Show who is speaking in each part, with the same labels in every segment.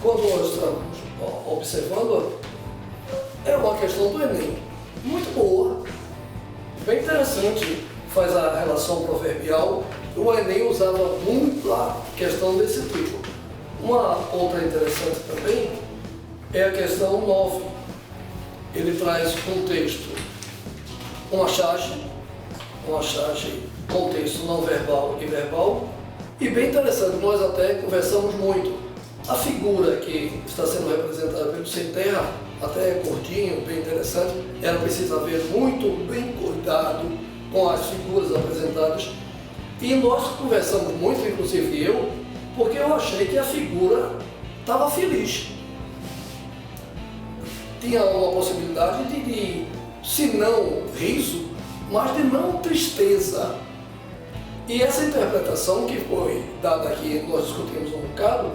Speaker 1: quando nós estávamos observando, era uma questão do Enem, muito boa, bem interessante, faz a relação proverbial. O Enem usava muito a questão desse tipo. Uma outra interessante também é a questão 9. Ele traz um texto, uma charge, contexto não verbal e verbal, e bem interessante, nós até conversamos muito. A figura que está sendo representada pelo Sem Terra, até gordinho, bem interessante, ela precisa haver muito bem cuidado com as figuras apresentadas, e nós conversamos muito, inclusive eu, porque eu achei que a figura estava feliz. Tinha uma possibilidade de, se não riso, mas de não tristeza. E essa interpretação que foi dada aqui, nós discutimos um bocado,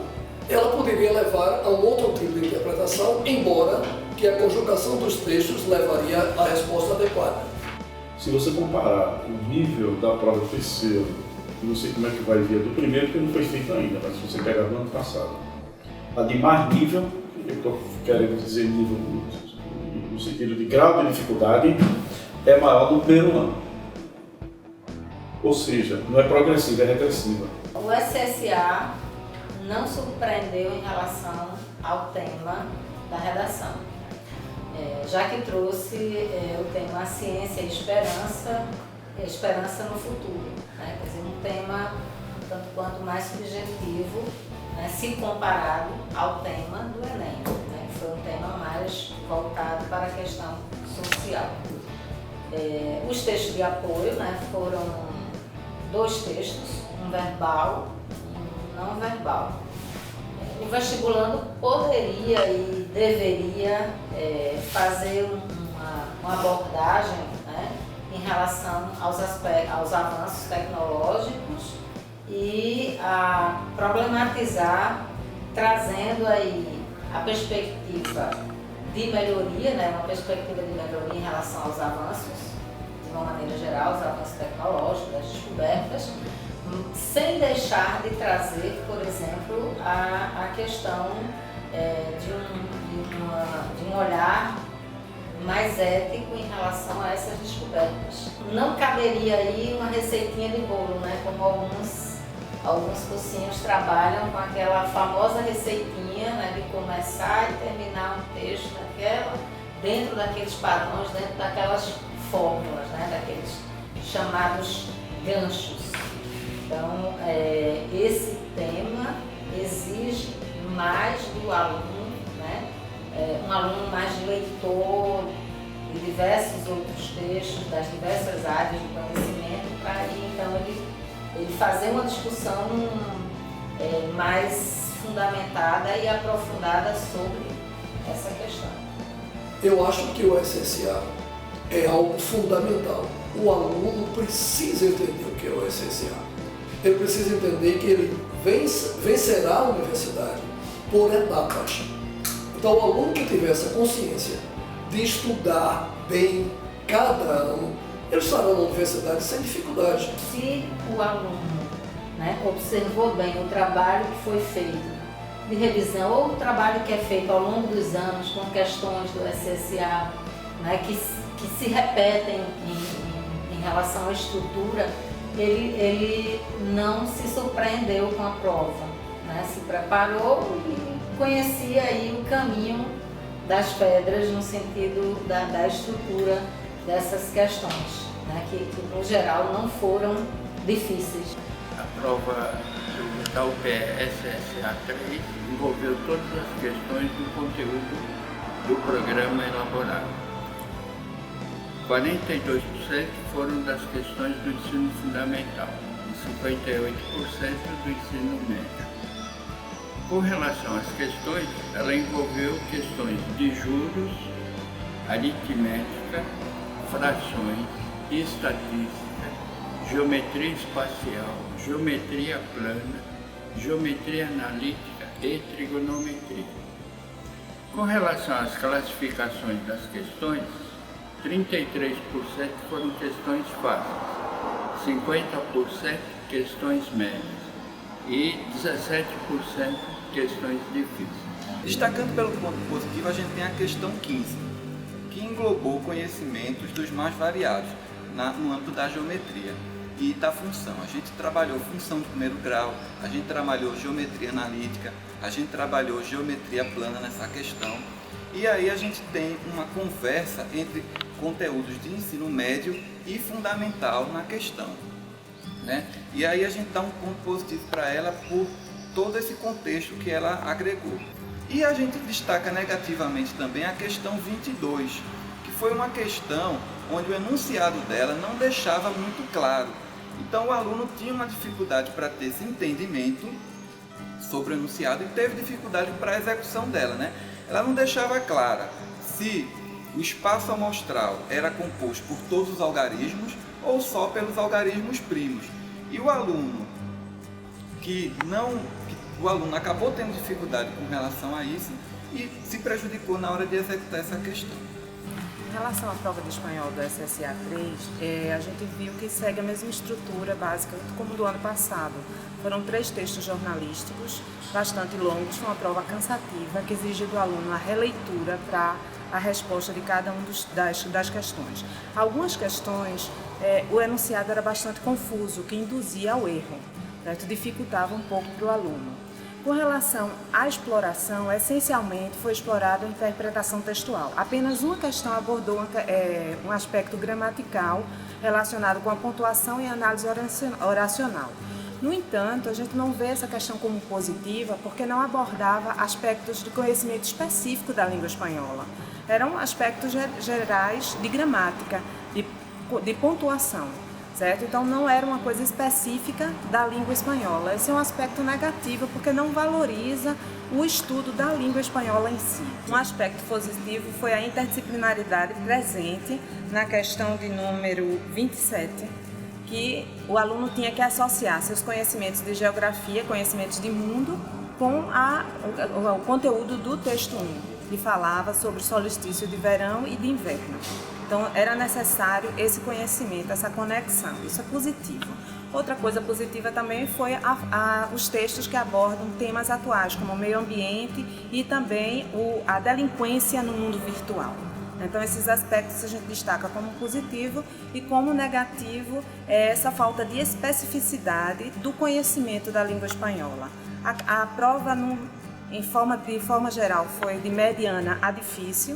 Speaker 1: ela poderia levar a um outro tipo de interpretação, embora que a conjugação dos textos levaria à resposta adequada.
Speaker 2: Se você comparar o nível da prova do terceiro, eu não sei como é que vai vir do primeiro, porque não foi feito ainda, mas se você pegar do ano passado, a de mais nível, eu estou querendo dizer nível no sentido de grau de dificuldade, é maior do primeiro ano. Ou seja, não é progressiva, é regressiva.
Speaker 3: O SSA não surpreendeu em relação ao tema da redação, já que trouxe o tema a ciência e esperança no futuro, né? Quer dizer, um tema tanto quanto mais subjetivo, né, se comparado ao tema do Enem, né? Foi um tema mais voltado para a questão social. Os textos de apoio, né, foram 2 textos, um verbal e um não verbal. O vestibulando poderia e deveria fazer uma abordagem, né, em relação aos avanços tecnológicos e a problematizar, trazendo aí a perspectiva de melhoria, né, uma perspectiva de melhoria em relação aos avanços, de uma maneira geral, os avanços tecnológicos, as descobertas, sem deixar de trazer, por exemplo, a questão de um olhar mais ético em relação a essas descobertas. Não caberia aí uma receitinha de bolo, né, como alguns cursinhos trabalham com aquela famosa receitinha, né, de começar e terminar um texto dentro daqueles padrões, dentro daquelas fórmulas, né, daqueles chamados ganchos. Então, esse tema exige mais do aluno, né, um aluno mais de leitor de diversos outros textos, das diversas áreas do conhecimento, para aí, então, ele fazer uma discussão mais fundamentada e aprofundada sobre essa questão.
Speaker 1: Eu acho que o SSA é algo fundamental. O aluno precisa entender o que é o SSA. Ele precisa entender que ele vencerá a universidade por etapas. Então, o aluno que tiver essa consciência de estudar bem cada ano, ele estará na universidade sem dificuldade.
Speaker 3: Se o aluno, né, observou bem o trabalho que foi feito de revisão ou o trabalho que é feito ao longo dos anos com questões do SSA, né, que se repetem em relação à estrutura, ele não se surpreendeu com a prova, né, se preparou e conhecia aí o caminho das pedras no sentido da estrutura dessas questões, né, que no geral não foram difíceis.
Speaker 4: A prova da UPE SSA 3 envolveu todas as questões do conteúdo do programa elaborado. 42% foram das questões do ensino fundamental e 58% do ensino médio. Com relação às questões, ela envolveu questões de juros, aritmética, frações, estatística, geometria espacial, geometria plana, geometria analítica e trigonometria. Com relação às classificações das questões, 33% foram questões fáceis, 50% questões médias, e 17% questões difíceis.
Speaker 5: Destacando pelo ponto positivo, a gente tem a questão 15, que englobou conhecimentos dos mais variados no âmbito da geometria e da função. A gente trabalhou função de primeiro grau, a gente trabalhou geometria analítica, a gente trabalhou geometria plana nessa questão. E aí a gente tem uma conversa entre conteúdos de ensino médio e fundamental na questão, né? E aí a gente dá um ponto positivo para ela por todo esse contexto que ela agregou. E a gente destaca negativamente também a questão 22, que foi uma questão onde o enunciado dela não deixava muito claro. Então o aluno tinha uma dificuldade para ter esse entendimento sobre o enunciado e teve dificuldade para a execução dela, né? Ela não deixava clara se o espaço amostral era composto por todos os algarismos ou só pelos algarismos primos. E o aluno o aluno acabou tendo dificuldade com relação a isso e se prejudicou na hora de executar essa questão.
Speaker 6: Em relação à prova de espanhol do SSA 3, a gente viu que segue a mesma estrutura básica como do ano passado. Foram 3 textos jornalísticos, bastante longos, foi uma prova cansativa que exige do aluno a releitura para a resposta de cada uma das questões. Algumas questões, o enunciado era bastante confuso, o que induzia ao erro, certo? Dificultava um pouco para o aluno. Com relação à exploração, essencialmente foi explorada a interpretação textual. Apenas uma questão abordou um aspecto gramatical relacionado com a pontuação e análise oracional. No entanto, a gente não vê essa questão como positiva porque não abordava aspectos de conhecimento específico da língua espanhola. Eram aspectos gerais de gramática, de pontuação. Certo? Então não era uma coisa específica da língua espanhola. Esse é um aspecto negativo porque não valoriza o estudo da língua espanhola em si. Um aspecto positivo foi a interdisciplinaridade presente na questão de número 27, que o aluno tinha que associar seus conhecimentos de geografia, conhecimentos de mundo, com o conteúdo do texto 1, que falava sobre solstício de verão e de inverno. Então, era necessário esse conhecimento, essa conexão. Isso é positivo. Outra coisa positiva também foi os textos que abordam temas atuais, como o meio ambiente e também a delinquência no mundo virtual. Então, esses aspectos a gente destaca como positivo e como negativo é essa falta de especificidade do conhecimento da língua espanhola. A prova, de forma geral, foi de mediana a difícil,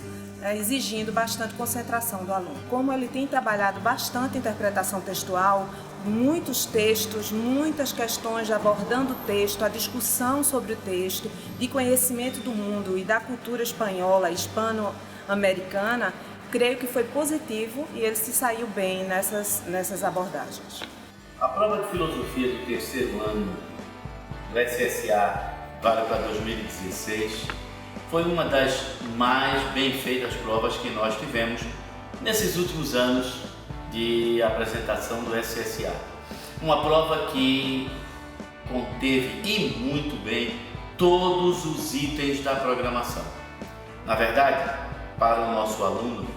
Speaker 6: exigindo bastante concentração do aluno. Como ele tem trabalhado bastante interpretação textual, muitos textos, muitas questões abordando o texto, a discussão sobre o texto, de conhecimento do mundo e da cultura espanhola, hispano-americana, creio que foi positivo e ele se saiu bem nessas abordagens.
Speaker 7: A prova de filosofia do terceiro ano do SSA para 2016 foi uma das mais bem feitas provas que nós tivemos nesses últimos anos de apresentação do SSA. Uma prova que conteve e muito bem todos os itens da programação. Na verdade, para o nosso aluno,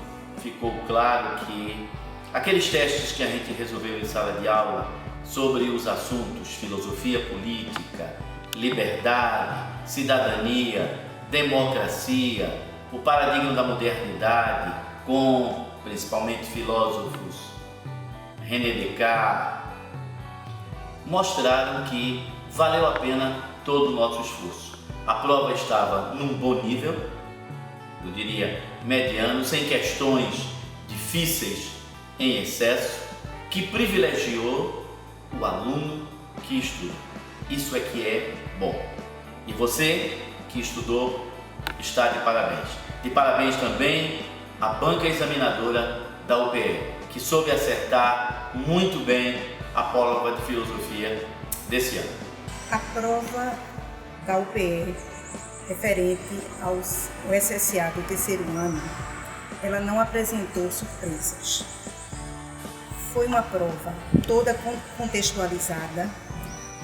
Speaker 7: ficou claro que aqueles testes que a gente resolveu em sala de aula sobre os assuntos filosofia política, liberdade, cidadania, democracia, o paradigma da modernidade, com principalmente filósofos René Descartes, mostraram que valeu a pena todo o nosso esforço. A prova estava num bom nível, eu diria mediano, sem questões difíceis em excesso, que privilegiou o aluno que estuda. Isso é que é bom. E você que estudou está de parabéns. De parabéns também à banca examinadora da UPE, que soube acertar muito bem a prova de filosofia desse ano.
Speaker 8: A prova da UPE referente ao SSA do terceiro ano, ela não apresentou surpresas. Foi uma prova toda contextualizada,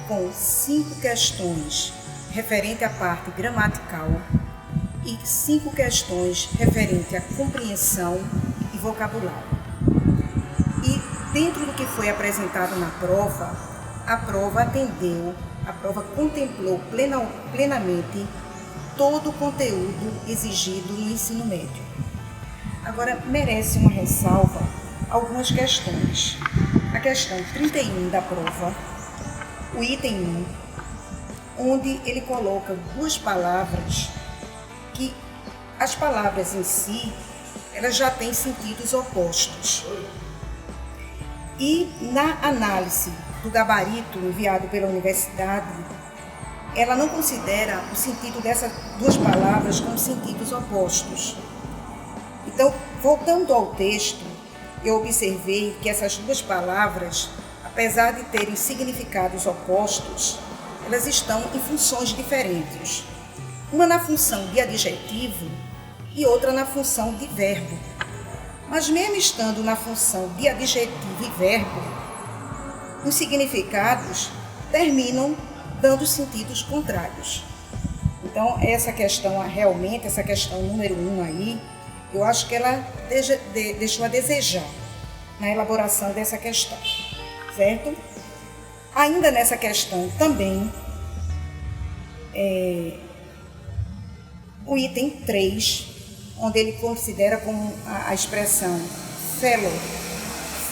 Speaker 8: com 5 questões referente à parte gramatical e 5 questões referente à compreensão e vocabulário. E dentro do que foi apresentado na prova, a prova atendeu a prova contemplou plenamente todo o conteúdo exigido no ensino médio. Agora, merece uma ressalva algumas questões. A questão 31 da prova, o item 1, onde ele coloca duas palavras que as palavras em si, elas já têm sentidos opostos. E na análise do gabarito enviado pela universidade, ela não considera o sentido dessas duas palavras como sentidos opostos. Então, voltando ao texto, eu observei que essas duas palavras, apesar de terem significados opostos, elas estão em funções diferentes. Uma na função de adjetivo e outra na função de verbo. Mas mesmo estando na função de adjetivo e verbo, os significados terminam dando sentidos contrários. Então, essa questão realmente, essa questão número 1 aí, eu acho que ela deixou a desejar na elaboração dessa questão, certo? Ainda nessa questão também, o item 3, onde ele considera como a expressão fellow.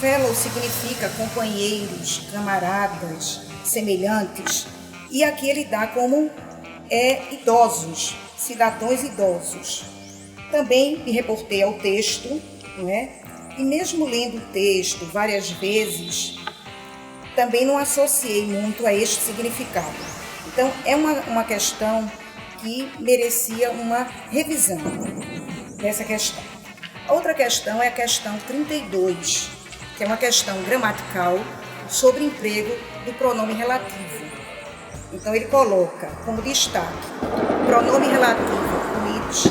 Speaker 8: Fellow significa companheiros, camaradas, semelhantes, e aqui ele dá como idosos, cidadãos idosos. Também me reportei ao texto, não é? E mesmo lendo o texto várias vezes, também não associei muito a este significado. Então, é uma questão que merecia uma revisão dessa questão. Outra questão é a questão 32, que é uma questão gramatical sobre emprego do pronome relativo. Então, ele coloca como destaque o pronome relativo which,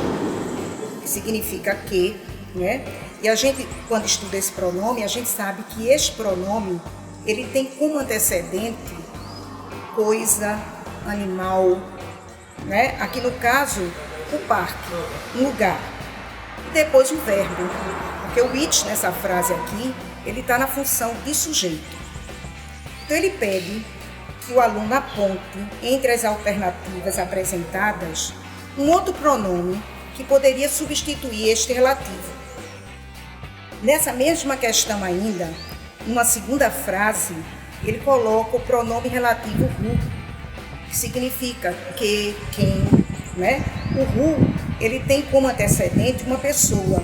Speaker 8: que significa que, né? E a gente, quando estuda esse pronome, a gente sabe que este pronome, ele tem como antecedente coisa, animal, né? Aqui no caso, o parque, um lugar. E depois o verbo, porque o which nessa frase aqui, ele está na função de sujeito. Então ele pede que o aluno aponte entre as alternativas apresentadas um outro pronome que poderia substituir este relativo. Nessa mesma questão ainda, numa segunda frase, ele coloca o pronome relativo who, que significa que, quem, né? O who, ele tem como antecedente uma pessoa.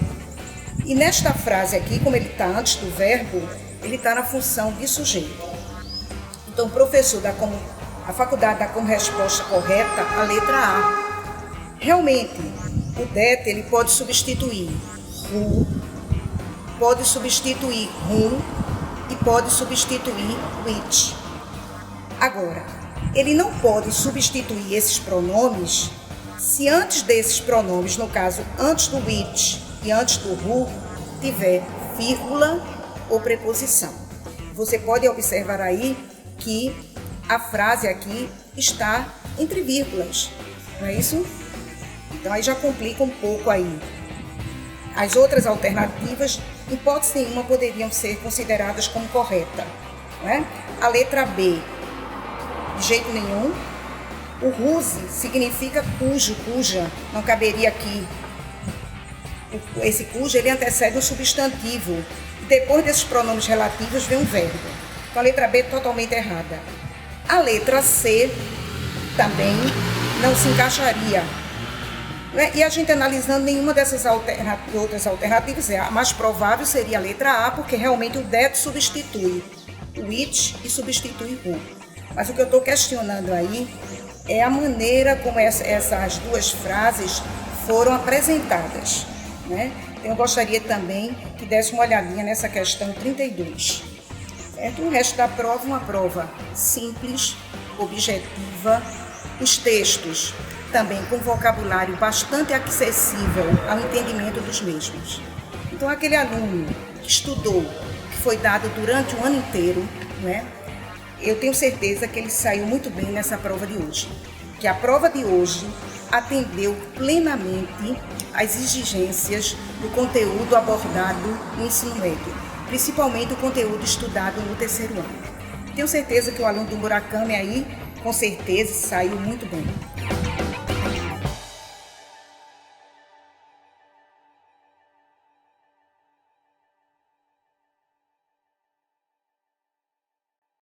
Speaker 8: E nesta frase aqui, como ele está antes do verbo, ele está na função de sujeito. Então, o professor dá como, a faculdade dá como resposta correta a letra A. Realmente, o det ele pode substituir who, pode substituir whom e pode substituir which. Agora, ele não pode substituir esses pronomes se antes desses pronomes, no caso, antes do which e antes do who, tiver vírgula ou preposição. Você pode observar aí que a frase aqui está entre vírgulas, não é isso? Então aí já complica um pouco aí. As outras alternativas, em hipótese nenhuma, poderiam ser consideradas como correta, né? A letra B, de jeito nenhum. O whose significa cujo, cuja, não caberia aqui. Esse cujo, ele antecede um substantivo. E depois desses pronomes relativos vem um verbo. Então a letra B é totalmente errada. A letra C também não se encaixaria. E a gente analisando nenhuma dessas outras alternativas, a mais provável seria a letra A, porque realmente o that substitui o which e substitui who. Mas o que eu estou questionando aí é a maneira como essas duas frases foram apresentadas, né? Eu gostaria também que desse uma olhadinha nessa questão 32. Certo? O resto da prova é uma prova simples, objetiva, os textos também com vocabulário bastante acessível ao entendimento dos mesmos. Então, aquele aluno que estudou, que foi dado durante o ano inteiro, né? Eu tenho certeza que ele saiu muito bem nessa prova de hoje. Que a prova de hoje atendeu plenamente às exigências do conteúdo abordado no ensino médio, principalmente o conteúdo estudado no terceiro ano. Tenho certeza que o aluno do Murakami aí com certeza saiu muito bem.